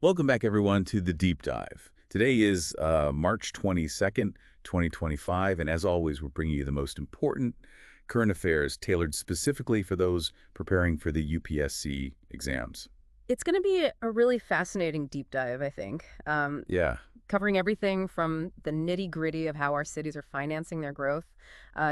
Welcome back, everyone, to the Deep Dive. Today is March 22nd, 2025, and as always, we're bringing you the most important current affairs tailored specifically for those preparing for the UPSC exams. It's going to be a really fascinating deep dive, I think, Yeah. covering everything from the nitty-gritty of how our cities are financing their growth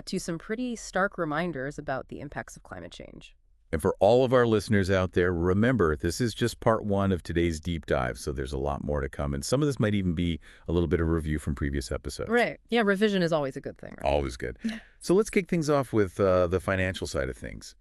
to some pretty stark reminders about the impacts of climate change. And for all of our listeners out there, remember, this is just part one of today's deep dive, so there's a lot more to come. And some of this might even be a little bit of review from previous episodes. Right. Yeah, revision is always a good thing, right? Always good. So let's kick things off with the financial side of things.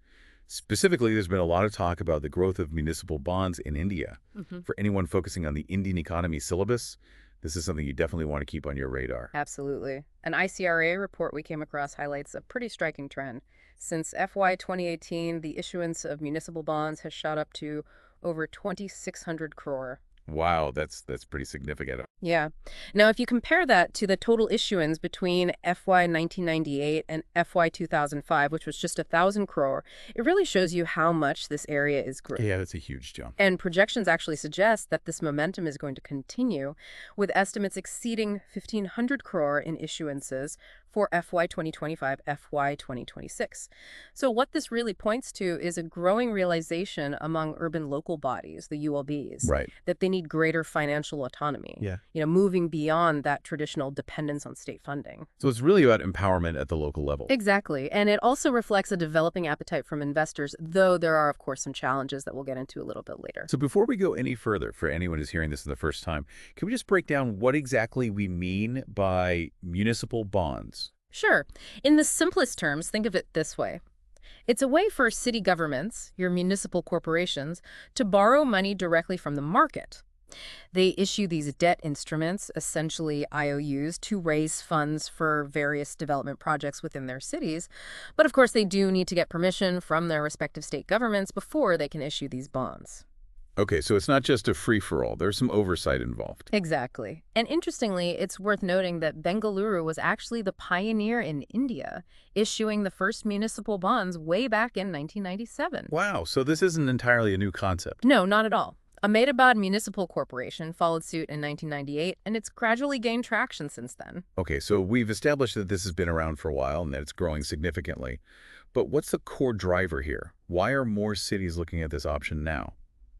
Specifically, there's been a lot of talk about the growth of municipal bonds in India. For anyone focusing on the Indian economy syllabus, this is something you definitely want to keep on your radar. Absolutely. An ICRA report we came across highlights a pretty striking trend. Since FY 2018, the issuance of municipal bonds has shot up to over 2,600 crore. Wow, that's pretty significant. Yeah. Now, if you compare that to the total issuance between FY 1998 and FY 2005, which was just 1,000 crore, it really shows you how much this area is growing. Yeah, that's a huge jump. And projections actually suggest that this momentum is going to continue, with estimates exceeding 1,500 crore in issuances for FY 2025, FY 2026. So what this really points to is a growing realization among urban local bodies, the ULBs, Right. that they need greater financial autonomy, Yeah. moving beyond that traditional dependence on state funding. So it's really about empowerment at the local level. Exactly. And it also reflects a developing appetite from investors, though there are, of course, some challenges that we'll get into a little bit later. So before we go any further, for anyone who's hearing this for the first time, can we just break down what exactly we mean by municipal bonds? Sure. In the simplest terms, think of it this way. It's a way for city governments, your municipal corporations, to borrow money directly from the market. They issue these debt instruments, essentially IOUs, to raise funds for various development projects within their cities. But of course, they do need to get permission from their respective state governments before they can issue these bonds. Okay, so it's not just a free-for-all. There's some oversight involved. Exactly. And interestingly, it's worth noting that Bengaluru was actually the pioneer in India, issuing the first municipal bonds way back in 1997. Wow, so this isn't entirely a new concept. No, not at all. Ahmedabad Municipal Corporation followed suit in 1998, and it's gradually gained traction since then. Okay, so we've established that this has been around for a while and that it's growing significantly. But what's the core driver here? Why are more cities looking at this option now?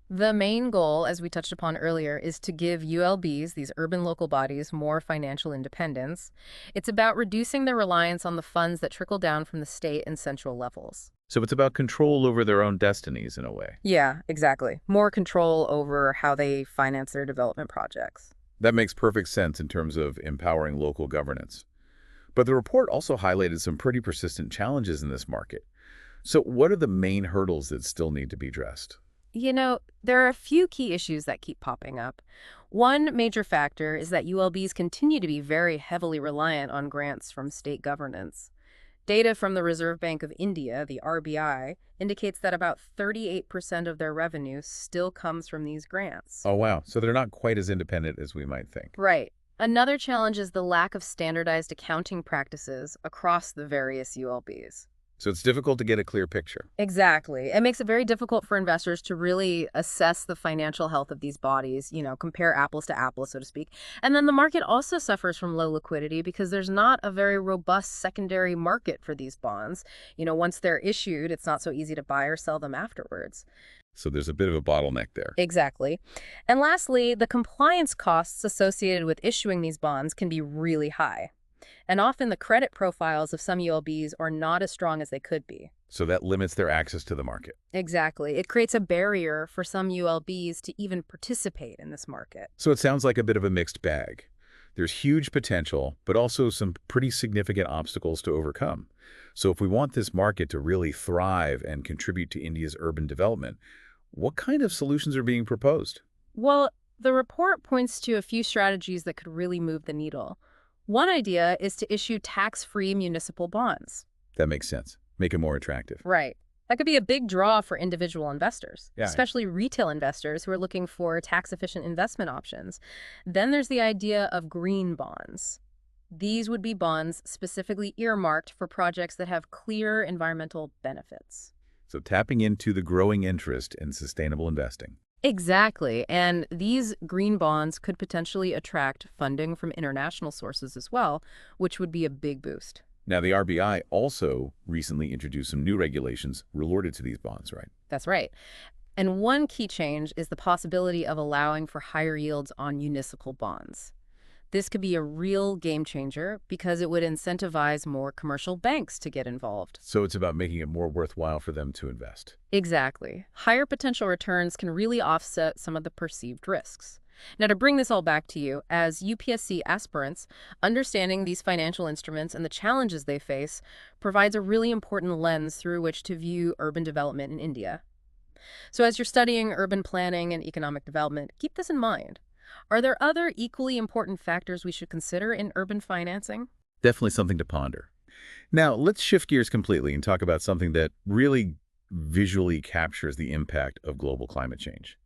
The main goal, as we touched upon earlier, is to give ULBs, these urban local bodies, more financial independence. It's about reducing their reliance on the funds that trickle down from the state and central levels. So it's about control over their own destinies in a way. Yeah, exactly. More control over how they finance their development projects. That makes perfect sense in terms of empowering local governance. But the report also highlighted some pretty persistent challenges in this market. So what are the main hurdles that still need to be addressed? There are a few key issues that keep popping up. One major factor is that ULBs continue to be very heavily reliant on grants from state governance. Data from the Reserve Bank of India, the RBI, indicates that about 38% of their revenue still comes from these grants. Oh, wow. So they're not quite as independent as we might think. Right. Another challenge is the lack of standardized accounting practices across the various ULBs. So it's difficult to get a clear picture. Exactly. It makes it very difficult for investors to really assess the financial health of these bodies, compare apples to apples, so to speak. And then the market also suffers from low liquidity because there's not a very robust secondary market for these bonds. Once they're issued, it's not so easy to buy or sell them afterwards. So there's a bit of a bottleneck there. Exactly. And lastly, the compliance costs associated with issuing these bonds can be really high. And often the credit profiles of some ULBs are not as strong as they could be. So that limits their access to the market. Exactly. It creates a barrier for some ULBs to even participate in this market. So it sounds like a bit of a mixed bag. There's huge potential, but also some pretty significant obstacles to overcome. So if we want this market to really thrive and contribute to India's urban development, what kind of solutions are being proposed? Well, the report points to a few strategies that could really move the needle. One idea is to issue tax-free municipal bonds. That makes sense. Make it more attractive. Right. That could be a big draw for individual investors, Yeah. especially retail investors who are looking for tax-efficient investment options. Then there's the idea of green bonds. These would be bonds specifically earmarked for projects that have clear environmental benefits. So tapping into the growing interest in sustainable investing. Exactly. And these green bonds could potentially attract funding from international sources as well, which would be a big boost. Now, the RBI also recently introduced some new regulations related to these bonds, right? That's right. And one key change is the possibility of allowing for higher yields on municipal bonds. This could be a real game changer because it would incentivize more commercial banks to get involved. So it's about making it more worthwhile for them to invest. Exactly. Higher potential returns can really offset some of the perceived risks. Now, to bring this all back to you, as UPSC aspirants, understanding these financial instruments and the challenges they face provides a really important lens through which to view urban development in India. So as you're studying urban planning and economic development, keep this in mind. Are there other equally important factors we should consider in urban financing? Definitely something to ponder. Now, let's shift gears completely and talk about something that really visually captures the impact of global climate change: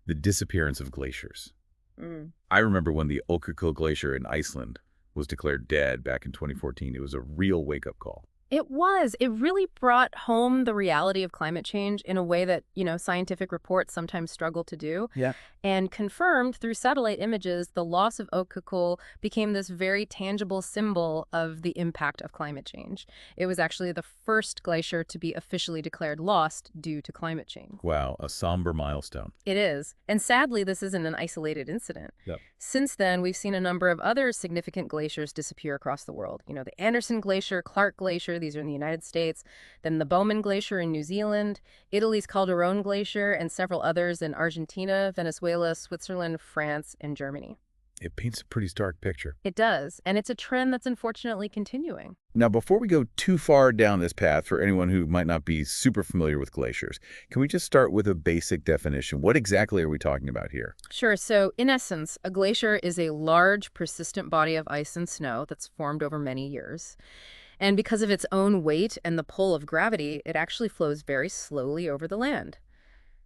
the disappearance of glaciers. Mm. I remember when the Ökokul Glacier in Iceland was declared dead back in 2014. It was a real wake-up call. It was. It really brought home the reality of climate change in a way that, scientific reports sometimes struggle to do. Yeah. And confirmed through satellite images, the loss of Ökokul became this very tangible symbol of the impact of climate change. It was actually the first glacier to be officially declared lost due to climate change. Wow, a somber milestone. It is. And sadly, this isn't an isolated incident. Yep. Since then, we've seen a number of other significant glaciers disappear across the world. The Anderson Glacier, Clark Glacier, these are in the United States, then the Bowman Glacier in New Zealand, Italy's Calderone Glacier, and several others in Argentina, Venezuela, Switzerland, France, and Germany. It paints a pretty stark picture. It does, and it's a trend that's unfortunately continuing. Now, before we go too far down this path, for anyone who might not be super familiar with glaciers, can we just start with a basic definition? What exactly are we talking about here? Sure. So, in essence, a glacier is a large, persistent body of ice and snow that's formed over many years. And because of its own weight and the pull of gravity, it actually flows very slowly over the land.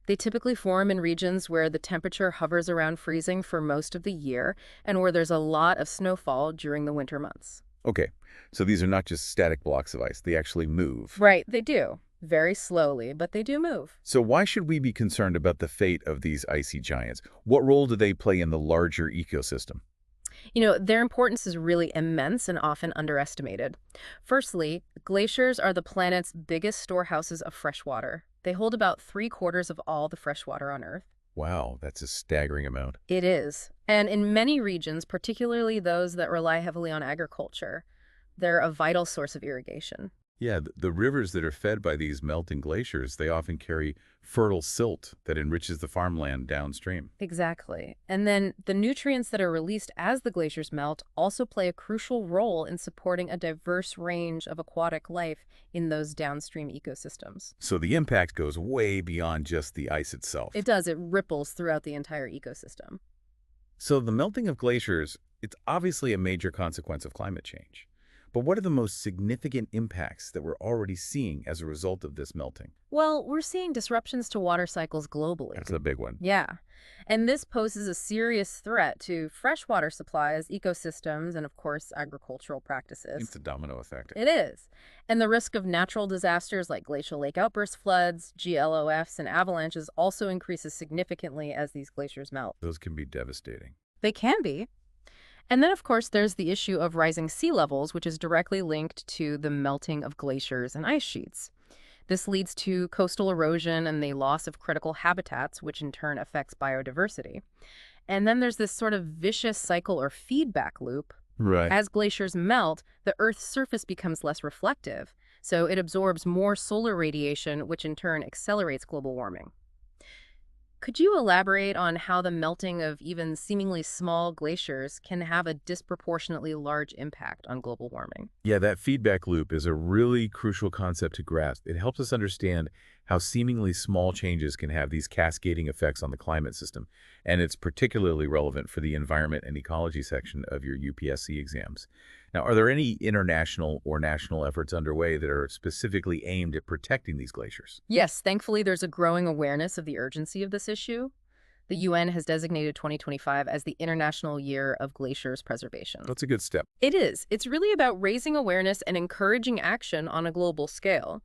They typically form in regions where the temperature hovers around freezing for most of the year and where there's a lot of snowfall during the winter months. Okay, so these are not just static blocks of ice. They actually move. Right, they do. Very slowly, but they do move. So why should we be concerned about the fate of these icy giants? What role do they play in the larger ecosystem? Their importance is really immense and often underestimated. Firstly, glaciers are the planet's biggest storehouses of fresh water. They hold about 3/4 of all the fresh water on Earth. Wow, that's a staggering amount. It is. And in many regions, particularly those that rely heavily on agriculture, they're a vital source of irrigation. Yeah, the rivers that are fed by these melting glaciers, they often carry fertile silt that enriches the farmland downstream. Exactly. And then the nutrients that are released as the glaciers melt also play a crucial role in supporting a diverse range of aquatic life in those downstream ecosystems. So the impact goes way beyond just the ice itself. It does. It ripples throughout the entire ecosystem. So the melting of glaciers, it's obviously a major consequence of climate change. But what are the most significant impacts that we're already seeing as a result of this melting? Well, we're seeing disruptions to water cycles globally. That's a big one. Yeah. And this poses a serious threat to freshwater supplies, ecosystems, and of course, agricultural practices. It's a domino effect. It is. And the risk of natural disasters like glacial lake outburst floods, GLOFs, and avalanches also increases significantly as these glaciers melt. Those can be devastating. They can be. And then, of course, there's the issue of rising sea levels, which is directly linked to the melting of glaciers and ice sheets. This leads to coastal erosion and the loss of critical habitats, which in turn affects biodiversity. And then there's this sort of vicious cycle or feedback loop. Right. As glaciers melt, the Earth's surface becomes less reflective, so it absorbs more solar radiation, which in turn accelerates global warming. Could you elaborate on how the melting of even seemingly small glaciers can have a disproportionately large impact on global warming? Yeah, that feedback loop is a really crucial concept to grasp. It helps us understand how seemingly small changes can have these cascading effects on the climate system. And it's particularly relevant for the environment and ecology section of your UPSC exams. Now, are there any international or national efforts underway that are specifically aimed at protecting these glaciers? Yes, thankfully there's a growing awareness of the urgency of this issue. The UN has designated 2025 as the International Year of Glaciers Preservation. That's a good step. It is. It's really about raising awareness and encouraging action on a global scale.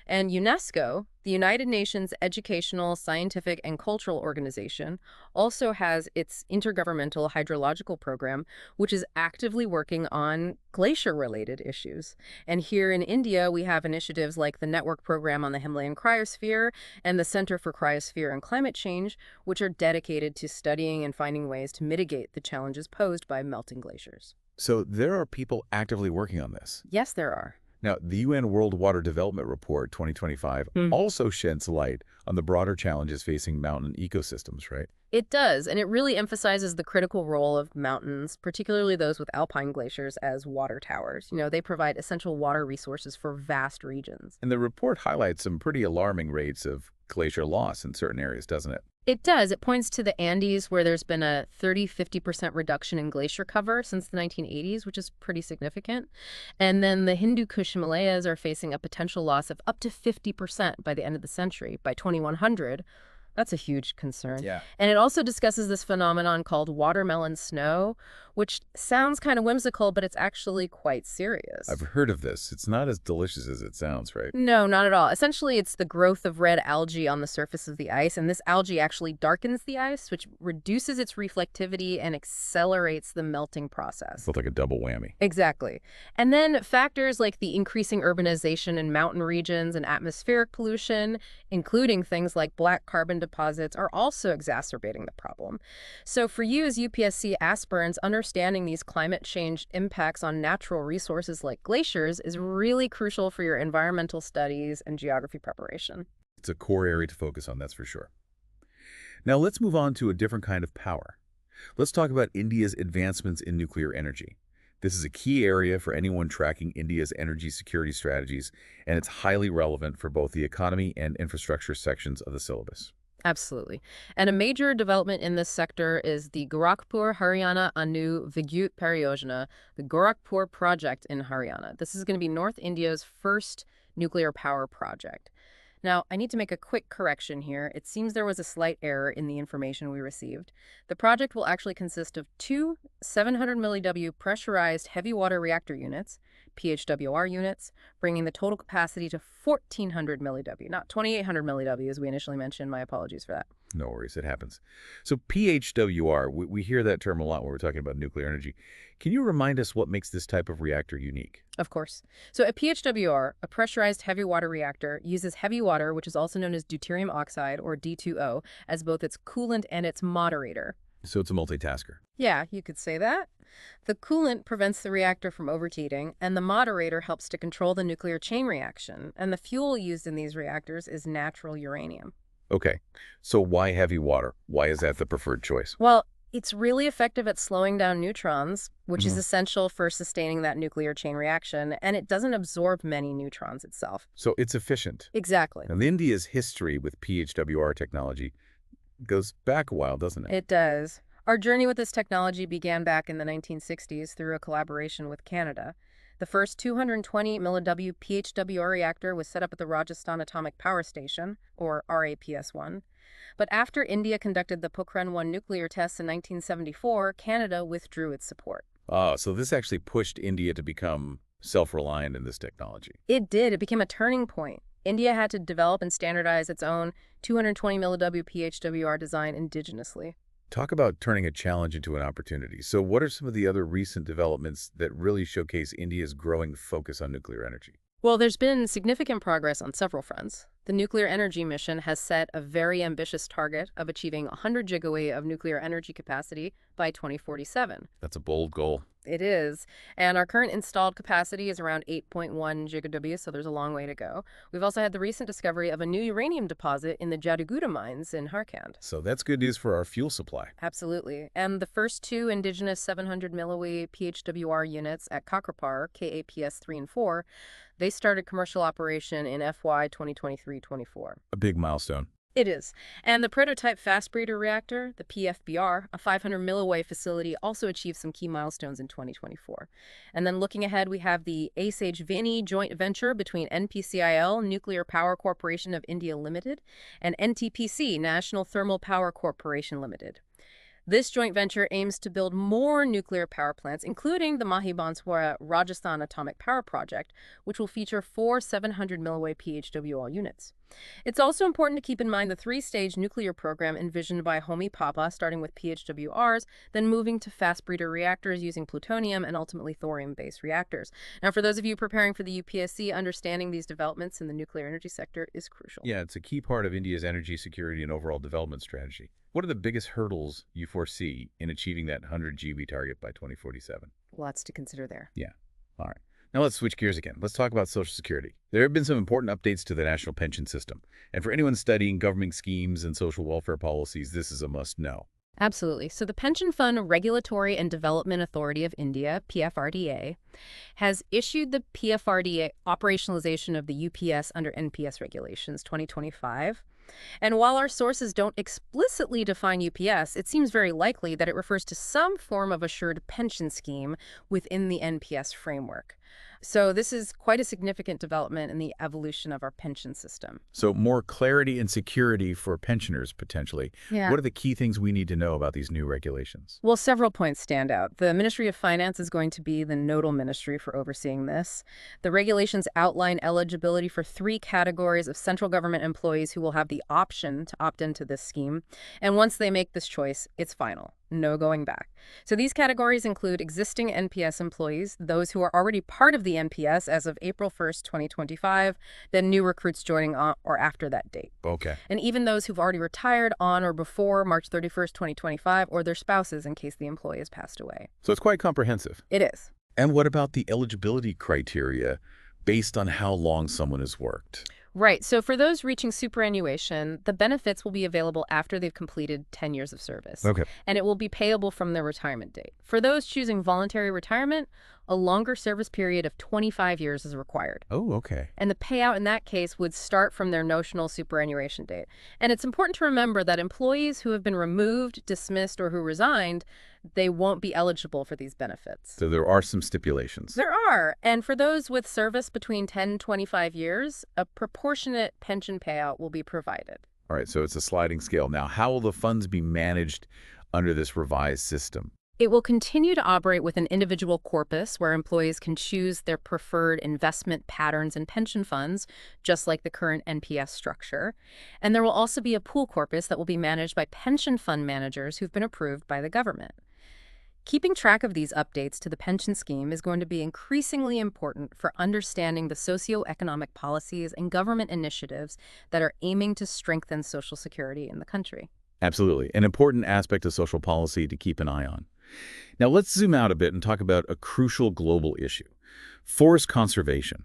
And UNESCO, the United Nations Educational, Scientific, and Cultural Organization, also has its Intergovernmental Hydrological Program, which is actively working on glacier-related issues. And here in India, we have initiatives like the Network Program on the Himalayan Cryosphere and the Center for Cryosphere and Climate Change, which are dedicated to studying and finding ways to mitigate the challenges posed by melting glaciers. So there are people actively working on this. Yes, there are. Now, the UN World Water Development Report 2025 also sheds light on the broader challenges facing mountain ecosystems, right? It does, and it really emphasizes the critical role of mountains, particularly those with alpine glaciers, as water towers. They provide essential water resources for vast regions. And the report highlights some pretty alarming rates of glacier loss in certain areas, doesn't it? It does. It points to the Andes, where there's been a 30–50% reduction in glacier cover since the 1980s, which is pretty significant. And then the Hindu Kush Himalayas are facing a potential loss of up to 50% by the end of the century. By 2100, that's a huge concern. Yeah. And it also discusses this phenomenon called watermelon snow, which sounds kind of whimsical, but it's actually quite serious. I've heard of this. It's not as delicious as it sounds, right? No, not at all. Essentially, it's the growth of red algae on the surface of the ice, and this algae actually darkens the ice, which reduces its reflectivity and accelerates the melting process. Felt like a double whammy. Exactly. And then factors like the increasing urbanization in mountain regions and atmospheric pollution, including things like black carbon deposits, are also exacerbating the problem. So for you as UPSC aspirants, understanding these climate change impacts on natural resources like glaciers is really crucial for your environmental studies and geography preparation. It's a core area to focus on, that's for sure. Now let's move on to a different kind of power. Let's talk about India's advancements in nuclear energy. This is a key area for anyone tracking India's energy security strategies, and it's highly relevant for both the economy and infrastructure sections of the syllabus. Absolutely. And a major development in this sector is the Gorakhpur Haryana Anu Vidyut Pariyojana, the Gorakhpur project in Haryana. This is going to be North India's first nuclear power project. Now, I need to make a quick correction here. It seems there was a slight error in the information we received. The project will actually consist of two 700 milliW pressurized heavy water reactor units, PHWR units, bringing the total capacity to 1,400 milliW, not 2,800 milliW as we initially mentioned. My apologies for that. No worries, it happens. So PHWR, we hear that term a lot when we're talking about nuclear energy. Can you remind us what makes this type of reactor unique? Of course. So a PHWR, a pressurized heavy water reactor, uses heavy water, which is also known as deuterium oxide, or D2O, as both its coolant and its moderator. So it's a multitasker. Yeah, you could say that. The coolant prevents the reactor from overheating, and the moderator helps to control the nuclear chain reaction. And the fuel used in these reactors is natural uranium. Okay, so why heavy water? Why is that the preferred choice? Well, it's really effective at slowing down neutrons, which is essential for sustaining that nuclear chain reaction, and it doesn't absorb many neutrons itself. So it's efficient. Exactly. And India's history with PHWR technology goes back a while, doesn't it? It does. Our journey with this technology began back in the 1960s through a collaboration with Canada. The first 220 milliW PHWR reactor was set up at the Rajasthan Atomic Power Station, or RAPS-1. But after India conducted the Pokhran-1 nuclear tests in 1974, Canada withdrew its support. So this actually pushed India to become self-reliant in this technology. It did. It became a turning point. India had to develop and standardize its own 220 milliW PHWR design indigenously. Talk about turning a challenge into an opportunity. So what are some of the other recent developments that really showcase India's growing focus on nuclear energy? Well, there's been significant progress on several fronts. The nuclear energy mission has set a very ambitious target of achieving 100 gigawatt of nuclear energy capacity by 2047. That's a bold goal. It is. And our current installed capacity is around 8.1 gigaW, so there's a long way to go. We've also had the recent discovery of a new uranium deposit in the Jadiguda mines in Jharkhand. So that's good news for our fuel supply. Absolutely. And the first two indigenous 700 milliwatt PHWR units at Kakrapar, KAPS 3 and 4, they started commercial operation in FY 2023-24. A big milestone. It is. And the prototype fast breeder reactor, the PFBR, a 500 milliwatt facility, also achieved some key milestones in 2024. And then looking ahead, we have the Asage-Vini joint venture between NPCIL, Nuclear Power Corporation of India Limited, and NTPC, National Thermal Power Corporation Limited. This joint venture aims to build more nuclear power plants, including the Mahi Banswara Rajasthan Atomic Power Project, which will feature 4 700 milliwatt PHWR units. It's also important to keep in mind the 3-stage nuclear program envisioned by Homi Bhabha, starting with PHWRs, then moving to fast breeder reactors using plutonium and ultimately thorium-based reactors. Now, for those of you preparing for the UPSC, understanding these developments in the nuclear energy sector is crucial. Yeah, it's a key part of India's energy security and overall development strategy. What are the biggest hurdles you foresee in achieving that 100 GB target by 2047? Lots to consider there. Yeah. All right. Now let's switch gears again. Let's talk about Social Security. There have been some important updates to the national pension system. And for anyone studying government schemes and social welfare policies, this is a must-know. Absolutely. So the Pension Fund Regulatory and Development Authority of India, PFRDA, has issued the PFRDA operationalization of the UPS under NPS regulations 2025. And while our sources don't explicitly define UPS, it seems very likely that it refers to some form of assured pension scheme within the NPS framework. So this is quite a significant development in the evolution of our pension system. So more clarity and security for pensioners, potentially. Yeah. What are the key things we need to know about these new regulations? Well, several points stand out. The Ministry of Finance is going to be the nodal ministry for overseeing this. The regulations outline eligibility for 3 categories of central government employees who will have the option to opt into this scheme. And once they make this choice, it's final. No going back. So these categories include existing NPS employees, those who are already part of the NPS as of April 1st, 2025, then new recruits joining on or after that date. Okay. And even those who've already retired on or before March 31st, 2025, or their spouses in case the employee has passed away. So it's quite comprehensive. It is. And what about the eligibility criteria based on how long someone has worked? Right. So for those reaching superannuation, the benefits will be available after they've completed 10 years of service. Okay. And it will be payable from their retirement date. For those choosing voluntary retirement, a longer service period of 25 years is required. Oh, okay. And the payout in that case would start from their notional superannuation date. And it's important to remember that employees who have been removed, dismissed, or who resigned, they won't be eligible for these benefits. So there are some stipulations. There are. And for those with service between 10 and 25 years, a proportionate pension payout will be provided. All right, so it's a sliding scale. Now, how will the funds be managed under this revised system? It will continue to operate with an individual corpus where employees can choose their preferred investment patterns and pension funds, just like the current NPS structure. And there will also be a pool corpus that will be managed by pension fund managers who've been approved by the government. Keeping track of these updates to the pension scheme is going to be increasingly important for understanding the socioeconomic policies and government initiatives that are aiming to strengthen Social Security in the country. Absolutely. An important aspect of social policy to keep an eye on. Now, let's zoom out a bit and talk about a crucial global issue: forest conservation.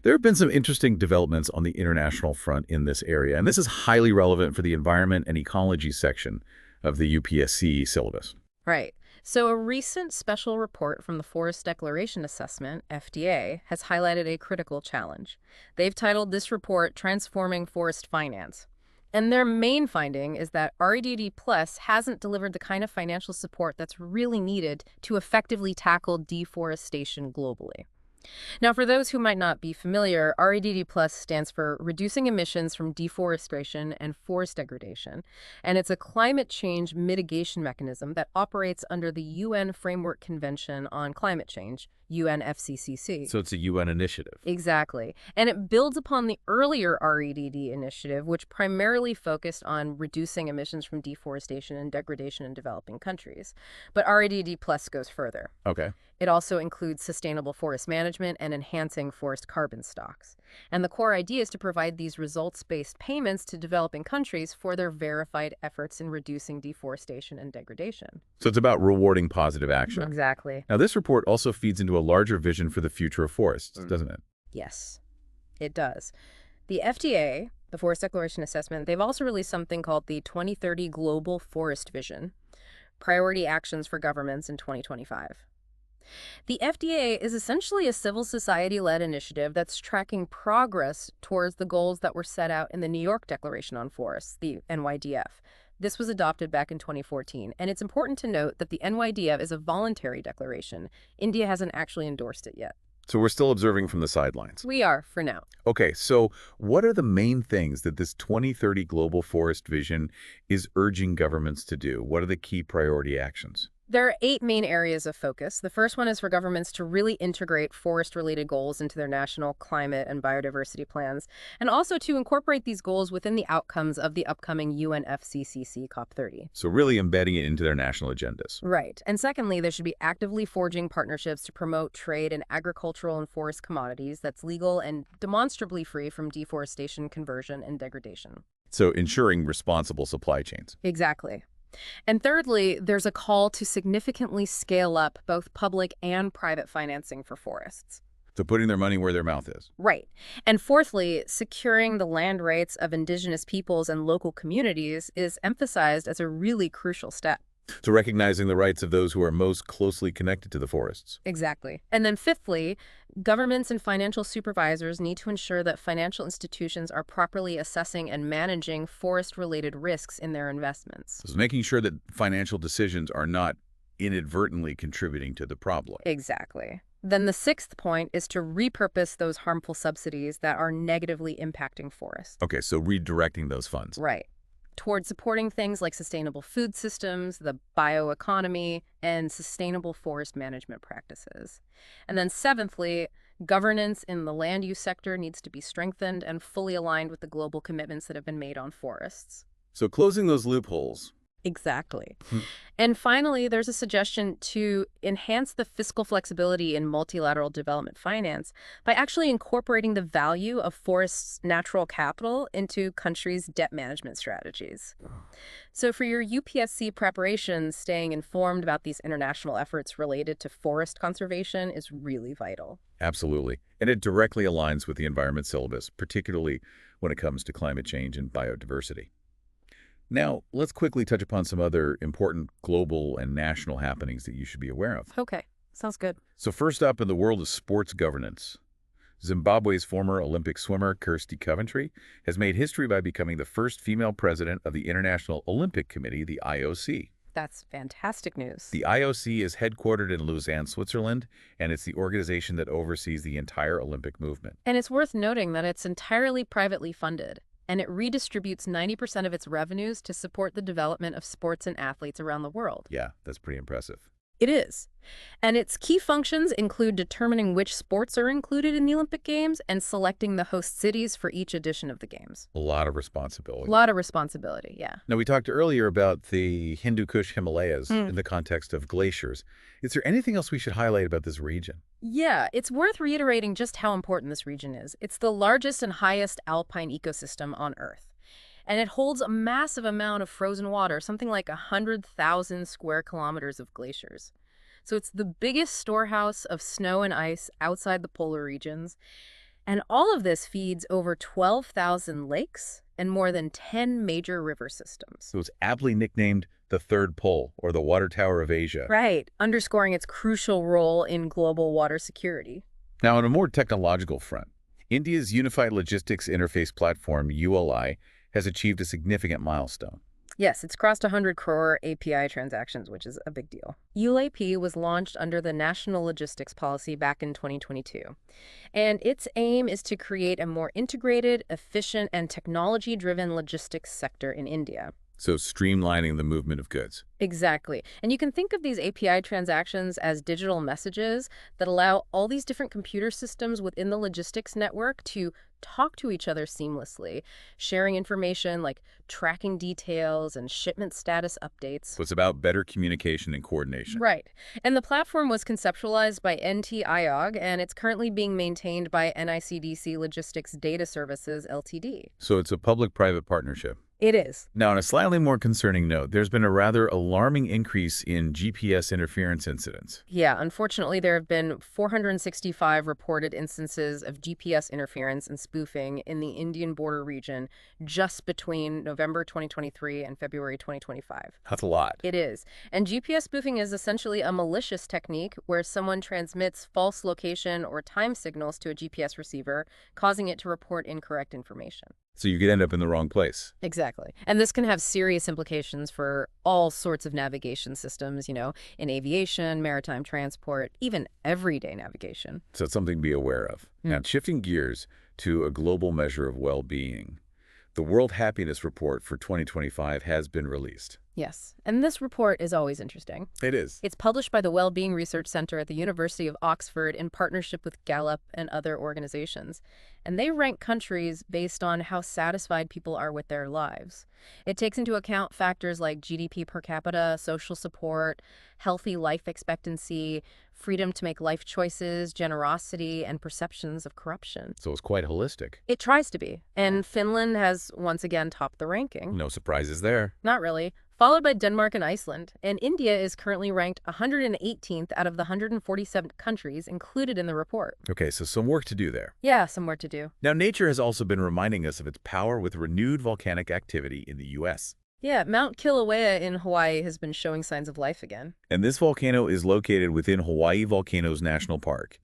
There have been some interesting developments on the international front in this area, and this is highly relevant for the environment and ecology section of the UPSC syllabus. Right. So a recent special report from the Forest Declaration Assessment, FDA, has highlighted a critical challenge. They've titled this report Transforming Forest Finance. And their main finding is that REDD Plus hasn't delivered the kind of financial support that's really needed to effectively tackle deforestation globally. Now, for those who might not be familiar, REDD Plus stands for Reducing Emissions from Deforestation and Forest Degradation, and it's a climate change mitigation mechanism that operates under the UN Framework Convention on Climate Change, UNFCCC. So it's a UN initiative. Exactly. And it builds upon the earlier REDD initiative, which primarily focused on reducing emissions from deforestation and degradation in developing countries. But REDD Plus goes further. Okay. It also includes sustainable forest management and enhancing forest carbon stocks. And the core idea is to provide these results-based payments to developing countries for their verified efforts in reducing deforestation and degradation. So it's about rewarding positive action. Exactly. Now, this report also feeds into a larger vision for the future of forests, doesn't it? Yes, it does. The FDA, the Forest Declaration Assessment, they've also released something called the 2030 Global Forest Vision, Priority Actions for Governments in 2025. The FDA is essentially a civil society-led initiative that's tracking progress towards the goals that were set out in the New York Declaration on Forests, the NYDF. This was adopted back in 2014, and it's important to note that the NYDF is a voluntary declaration. India hasn't actually endorsed it yet. So we're still observing from the sidelines. We are, for now. Okay, so what are the main things that this 2030 Global Forest Vision is urging governments to do? What are the key priority actions? There are 8 main areas of focus. The first one is for governments to really integrate forest-related goals into their national climate and biodiversity plans, and also to incorporate these goals within the outcomes of the upcoming UNFCCC COP30. So really embedding it into their national agendas. Right. And secondly, there should be actively forging partnerships to promote trade in agricultural and forest commodities that's legal and demonstrably free from deforestation, conversion, and degradation. So ensuring responsible supply chains. Exactly. And thirdly, there's a call to significantly scale up both public and private financing for forests. So putting their money where their mouth is. Right. And fourthly, securing the land rights of indigenous peoples and local communities is emphasized as a really crucial step. So recognizing the rights of those who are most closely connected to the forests. Exactly. And then fifthly, governments and financial supervisors need to ensure that financial institutions are properly assessing and managing forest-related risks in their investments. So making sure that financial decisions are not inadvertently contributing to the problem. Exactly. Then the sixth point is to repurpose those harmful subsidies that are negatively impacting forests. Okay, so redirecting those funds. Right. Toward supporting things like sustainable food systems, the bioeconomy, and sustainable forest management practices. And then seventhly, governance in the land use sector needs to be strengthened and fully aligned with the global commitments that have been made on forests. So closing those loopholes. Exactly. And finally, there's a suggestion to enhance the fiscal flexibility in multilateral development finance by actually incorporating the value of forests' natural capital into countries' debt management strategies. So for your UPSC preparations, staying informed about these international efforts related to forest conservation is really vital. Absolutely. And it directly aligns with the environment syllabus, particularly when it comes to climate change and biodiversity. Now, let's quickly touch upon some other important global and national happenings that you should be aware of. Okay, sounds good. So first up, in the world of sports governance, Zimbabwe's former Olympic swimmer Kirsty Coventry has made history by becoming the first female president of the International Olympic Committee, the IOC. That's fantastic news. The IOC is headquartered in Lausanne, Switzerland, and it's the organization that oversees the entire Olympic movement. And it's worth noting that it's entirely privately funded, and it redistributes 90% of its revenues to support the development of sports and athletes around the world. Yeah, that's pretty impressive. It is. And its key functions include determining which sports are included in the Olympic Games and selecting the host cities for each edition of the Games. A lot of responsibility. A lot of responsibility, yeah. Now, we talked earlier about the Hindu Kush Himalayas in the context of glaciers. Is there anything else we should highlight about this region? Yeah, it's worth reiterating just how important this region is. It's the largest and highest alpine ecosystem on Earth. And it holds a massive amount of frozen water, something like 100,000 square kilometers of glaciers. So it's the biggest storehouse of snow and ice outside the polar regions. And all of this feeds over 12,000 lakes and more than 10 major river systems. So it's aptly nicknamed the Third Pole, or the Water Tower of Asia. Right, underscoring its crucial role in global water security. Now, on a more technological front, India's Unified Logistics Interface Platform, ULI, has achieved a significant milestone. Yes, it's crossed 100 crore API transactions, which is a big deal. ULAP was launched under the National Logistics Policy back in 2022. And its aim is to create a more integrated, efficient, and technology-driven logistics sector in India. So streamlining the movement of goods. Exactly. And you can think of these API transactions as digital messages that allow all these different computer systems within the logistics network to talk to each other seamlessly, sharing information like tracking details and shipment status updates. So it's about better communication and coordination. Right. And the platform was conceptualized by NT-IOG, and it's currently being maintained by NICDC Logistics Data Services, Ltd. So it's a public-private partnership. It is. Now, on a slightly more concerning note, there's been a rather alarming increase in GPS interference incidents. Yeah, unfortunately, there have been 465 reported instances of GPS interference and spoofing in the Indian border region just between November 2023 and February 2025. That's a lot. It is. And GPS spoofing is essentially a malicious technique where someone transmits false location or time signals to a GPS receiver, causing it to report incorrect information. So you could end up in the wrong place. Exactly. And this can have serious implications for all sorts of navigation systems, in aviation, maritime transport, even everyday navigation. So it's something to be aware of. Now, shifting gears to a global measure of well-being, the World Happiness Report for 2025 has been released. Yes, and this report is always interesting. It is. It's published by the Wellbeing Research Center at the University of Oxford in partnership with Gallup and other organizations. And they rank countries based on how satisfied people are with their lives. It takes into account factors like GDP per capita, social support, healthy life expectancy, freedom to make life choices, generosity, and perceptions of corruption. So it's quite holistic. It tries to be. And Finland has once again topped the ranking. No surprises there. Not really. Followed by Denmark and Iceland, and India is currently ranked 118th out of the 147 countries included in the report. Okay, so some work to do there. Yeah, some work to do. Now, nature has also been reminding us of its power with renewed volcanic activity in the U.S. Yeah, Mount Kilauea in Hawaii has been showing signs of life again. And this volcano is located within Hawaii Volcanoes National Park.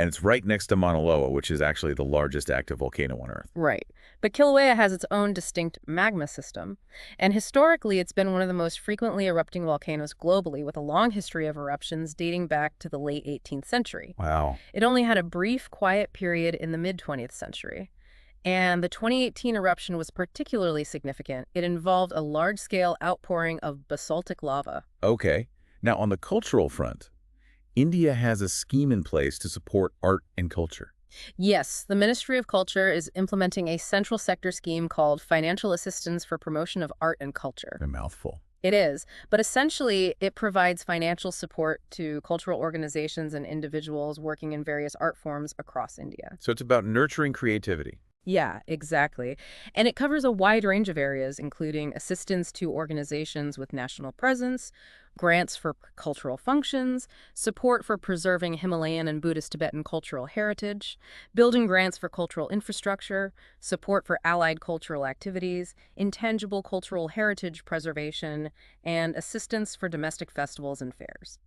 And it's right next to Mauna Loa, which is actually the largest active volcano on Earth. Right. But Kilauea has its own distinct magma system. And historically, it's been one of the most frequently erupting volcanoes globally, with a long history of eruptions dating back to the late 18th century. Wow. It only had a brief, quiet period in the mid-20th century. And the 2018 eruption was particularly significant. It involved a large-scale outpouring of basaltic lava. Okay. Now, on the cultural front, India has a scheme in place to support art and culture. Yes, the Ministry of Culture is implementing a central sector scheme called Financial Assistance for Promotion of Art and Culture. A mouthful. It is, but essentially it provides financial support to cultural organizations and individuals working in various art forms across India. So it's about nurturing creativity. Yeah, exactly. And it covers a wide range of areas, including assistance to organizations with national presence, grants for cultural functions, support for preserving Himalayan and Buddhist Tibetan cultural heritage, building grants for cultural infrastructure, support for allied cultural activities, intangible cultural heritage preservation, and assistance for domestic festivals and fairs.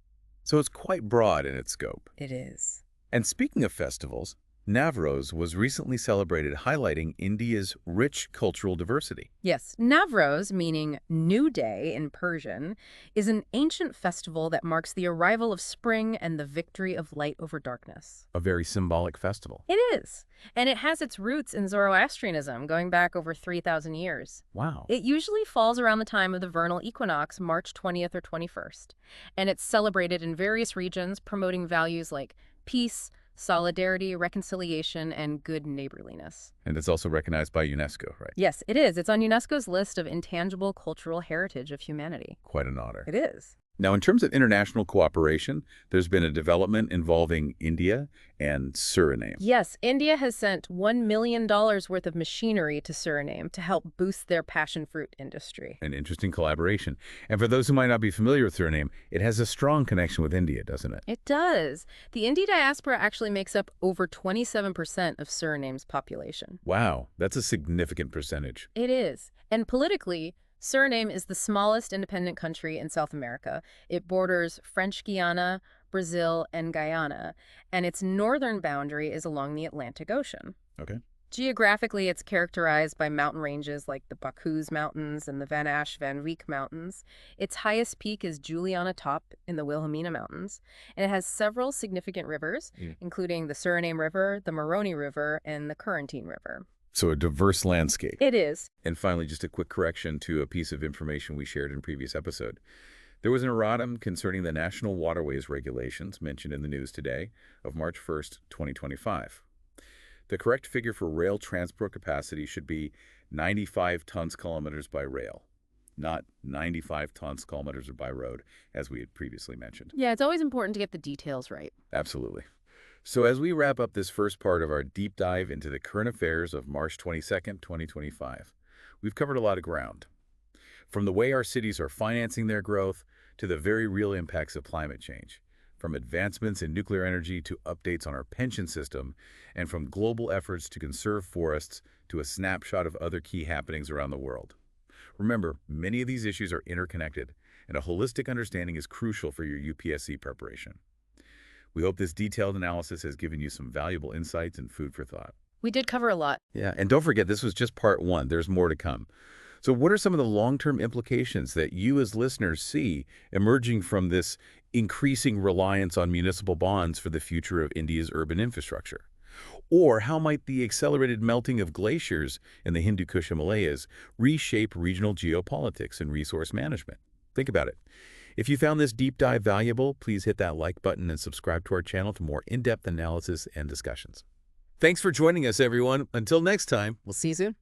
So it's quite broad in its scope. It is. And speaking of festivals, Navroz was recently celebrated, highlighting India's rich cultural diversity. Yes, Navroz, meaning New Day in Persian, is an ancient festival that marks the arrival of spring and the victory of light over darkness. A very symbolic festival. It is. And it has its roots in Zoroastrianism, going back over 3,000 years. Wow. It usually falls around the time of the vernal equinox, March 20th or 21st. And it's celebrated in various regions, promoting values like peace, solidarity, reconciliation, and good neighborliness. And it's also recognized by UNESCO, right? Yes, it is. It's on UNESCO's list of intangible cultural heritage of humanity. Quite an honor. It is. Now, in terms of international cooperation, there's been a development involving India and Suriname. Yes, India has sent $1 million worth of machinery to Suriname to help boost their passion fruit industry. An interesting collaboration. And for those who might not be familiar with Suriname, it has a strong connection with India, doesn't it? It does. The Indian diaspora actually makes up over 27% of Suriname's population. Wow, that's a significant percentage. It is. And politically, Suriname is the smallest independent country in South America. It borders French Guiana, Brazil, and Guyana, and its northern boundary is along the Atlantic Ocean. Okay. Geographically, it's characterized by mountain ranges like the Bacchus Mountains and the Van Asch-Van Rieck Mountains. Its highest peak is Juliana Top in the Wilhelmina Mountains, and it has several significant rivers, including the Suriname River, the Moroni River, and the Corentyne River. So a diverse landscape. It is. And finally, just a quick correction to a piece of information we shared in a previous episode. There was an erratum concerning the National Waterways Regulations mentioned in the news today of March 1st, 2025. The correct figure for rail transport capacity should be 95 tons kilometers by rail, not 95 tons kilometers by road, as we had previously mentioned. Yeah, it's always important to get the details right. Absolutely. So as we wrap up this first part of our deep dive into the current affairs of March 22nd, 2025, we've covered a lot of ground. From the way our cities are financing their growth to the very real impacts of climate change, from advancements in nuclear energy to updates on our pension system, and from global efforts to conserve forests to a snapshot of other key happenings around the world. Remember, many of these issues are interconnected, and a holistic understanding is crucial for your UPSC preparation. We hope this detailed analysis has given you some valuable insights and food for thought. We did cover a lot. Yeah, and don't forget, this was just part one. There's more to come. So what are some of the long-term implications that you as listeners see emerging from this increasing reliance on municipal bonds for the future of India's urban infrastructure? Or how might the accelerated melting of glaciers in the Hindu Kush Himalayas reshape regional geopolitics and resource management? Think about it. If you found this deep dive valuable, please hit that like button and subscribe to our channel for more in-depth analysis and discussions. Thanks for joining us, everyone. Until next time. We'll see you soon.